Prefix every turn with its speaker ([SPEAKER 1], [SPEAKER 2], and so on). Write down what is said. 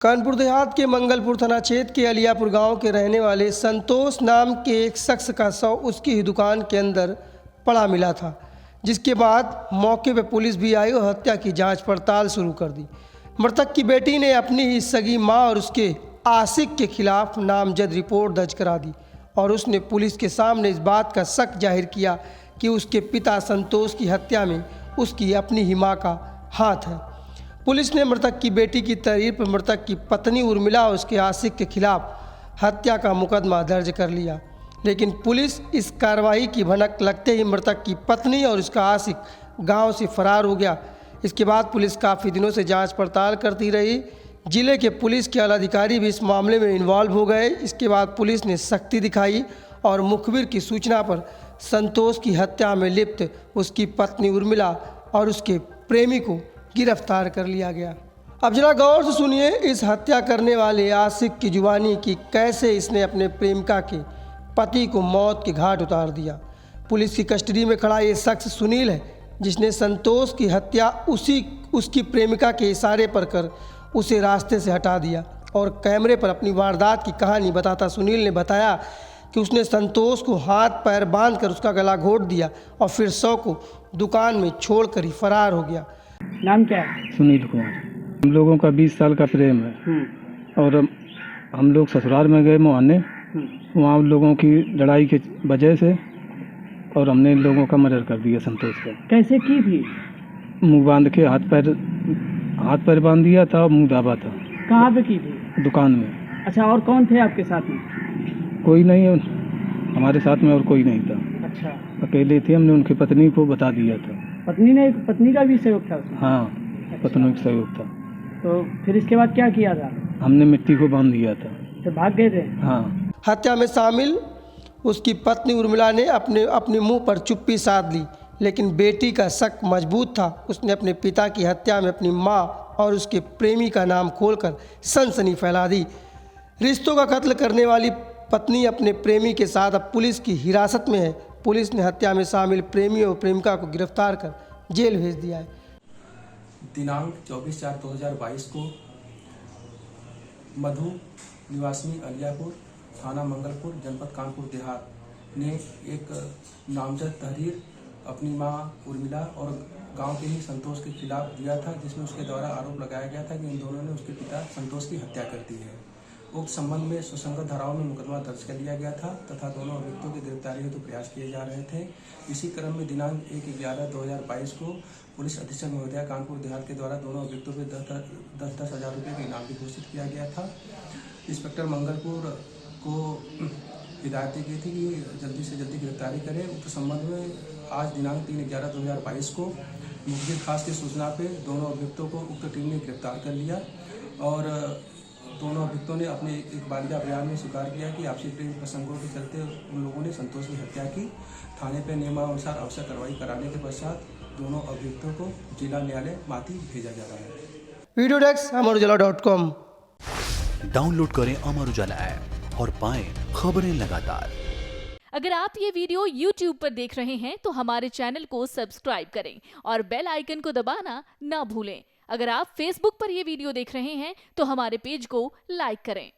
[SPEAKER 1] कानपुर देहात के मंगलपुर थाना क्षेत्र के अलियापुर गांव के रहने वाले संतोष नाम के एक शख्स का शव उसकी ही दुकान के अंदर पड़ा मिला था, जिसके बाद मौके पर पुलिस भी आई और हत्या की जांच पड़ताल शुरू कर दी। मृतक की बेटी ने अपनी ही सगी मां और उसके आशिक के खिलाफ नामजद रिपोर्ट दर्ज करा दी और उसने पुलिस के सामने इस बात का शक जाहिर किया कि उसके पिता संतोष की हत्या में उसकी अपनी ही मां का हाथ है। पुलिस ने मृतक की बेटी की तहरीर पर मृतक की पत्नी उर्मिला और उसके आशिक के खिलाफ हत्या का मुकदमा दर्ज कर लिया, लेकिन पुलिस इस कार्रवाई की भनक लगते ही मृतक की पत्नी और उसका आशिक गांव से फरार हो गया। इसके बाद पुलिस काफ़ी दिनों से जांच पड़ताल करती रही। जिले के पुलिस के आला अधिकारी भी इस मामले में इन्वॉल्व हो गए। इसके बाद पुलिस ने सख्ती दिखाई और मुखबिर की सूचना पर संतोष की हत्या में लिप्त उसकी पत्नी उर्मिला और उसके प्रेमी को गिरफ्तार कर लिया गया। अब जरा गौर से सुनिए इस हत्या करने वाले आशिक की जुबानी कि कैसे इसने अपने प्रेमिका के पति को मौत के घाट उतार दिया। पुलिस की कस्टडी में खड़ा ये शख्स सुनील है, जिसने संतोष की हत्या उसकी प्रेमिका के इशारे पर कर उसे रास्ते से हटा दिया और कैमरे पर अपनी वारदात की कहानी बताता सुनील ने बताया कि उसने संतोष को हाथ पैर बांधकर उसका गला घोंट दिया और फिर शव को दुकान में छोड़कर ही फरार हो गया।
[SPEAKER 2] नाम क्या है?
[SPEAKER 3] सुनील कुमार। हम लोगों का 20 साल का प्रेम है और हम लोग ससुराल में गए मुआने, वहाँ लोगों की लड़ाई के वजह से और हमने इन लोगों का मर्डर कर दिया संतोष का।
[SPEAKER 2] कैसे की थी?
[SPEAKER 3] मुंह बांध के हाथ पैर बांध दिया था और मुंह दाबा था।
[SPEAKER 2] कहाँ पे की थी?
[SPEAKER 3] दुकान में।
[SPEAKER 2] अच्छा, और कौन थे आपके साथ में?
[SPEAKER 3] कोई नहीं, हमारे साथ में और कोई नहीं था।
[SPEAKER 2] अच्छा,
[SPEAKER 3] अकेले थे। हमने उनकी पत्नी को बता दिया था।
[SPEAKER 2] पत्नी का भी सहयोग था उसमें?
[SPEAKER 3] हाँ।
[SPEAKER 2] अच्छा।
[SPEAKER 3] पत्नी का सहयोग था।
[SPEAKER 2] तो फिर इसके बाद क्या किया था?
[SPEAKER 3] हमने मिट्टी को बांध दिया था।
[SPEAKER 2] तो भाग गए थे?
[SPEAKER 3] हाँ।
[SPEAKER 1] हत्या में शामिल उसकी पत्नी उर्मिला ने अपने मुंह पर चुप्पी साध ली, लेकिन बेटी का शक मजबूत था। उसने अपने पिता की हत्या में अपनी मां और उसके प्रेमी का नाम खोलकर सनसनी फैला दी। रिश्तों का कत्ल करने वाली पत्नी अपने प्रेमी के साथ अब पुलिस की हिरासत में है। पुलिस ने हत्या में शामिल प्रेमी और प्रेमिका को गिरफ्तार कर जेल भेज दिया है।
[SPEAKER 4] दिनांक 24/4/2022 को मधु निवासी अलियापुर, थाना मंगलपुर, जनपद कानपुर देहात ने एक नामजद तहरीर अपनी मां उर्मिला और गांव के ही संतोष के खिलाफ दिया था, जिसमें उसके द्वारा आरोप लगाया गया था कि इन दोनों ने उसके पिता संतोष की हत्या कर दी है। उक्त संबंध में सुसंगत धाराओं में मुकदमा दर्ज कर लिया गया था तथा दोनों अभियुक्तों की गिरफ्तारी हेतु प्रयास किए जा रहे थे। इसी क्रम में दिनांक 1/11/2022 को पुलिस अधीक्षक महोदया कानपुर देहात के द्वारा दोनों अभियुक्तों पर 10-10 हज़ार रुपये का इनाम भी घोषित किया गया था। इंस्पेक्टर मंगलपुर को हिदायत दी गई थी कि जल्दी से जल्दी गिरफ्तारी करें। उक्त संबंध में आज दिनांक 3/11/2022 को मुखबिर खास की सूचना पे दोनों अभियुक्तों को उक्त टीम ने गिरफ्तार कर लिया और दोनों अभियुक्तों ने अपने एक बालिका बयान में स्वीकार किया कि आपसी प्रेम प्रसंगों के चलते उन लोगों ने संतोष की हत्या की। थाने पर नियमानुसार आवश्यक कार्रवाई कराने के पश्चात दोनों अभियुक्तों को जिला न्यायालय माती भेजा जा रहा है।
[SPEAKER 1] Video desk amarujala.com।
[SPEAKER 5] डाउनलोड करें अमर उजाला ऐप और पाएं खबरें लगातार।
[SPEAKER 6] अगर आप ये वीडियो YouTube पर देख रहे हैं तो हमारे चैनल को सब्सक्राइब करें और बेल आइकन को दबाना ना भूलें। अगर आप Facebook पर ये वीडियो देख रहे हैं तो हमारे पेज को लाइक करें।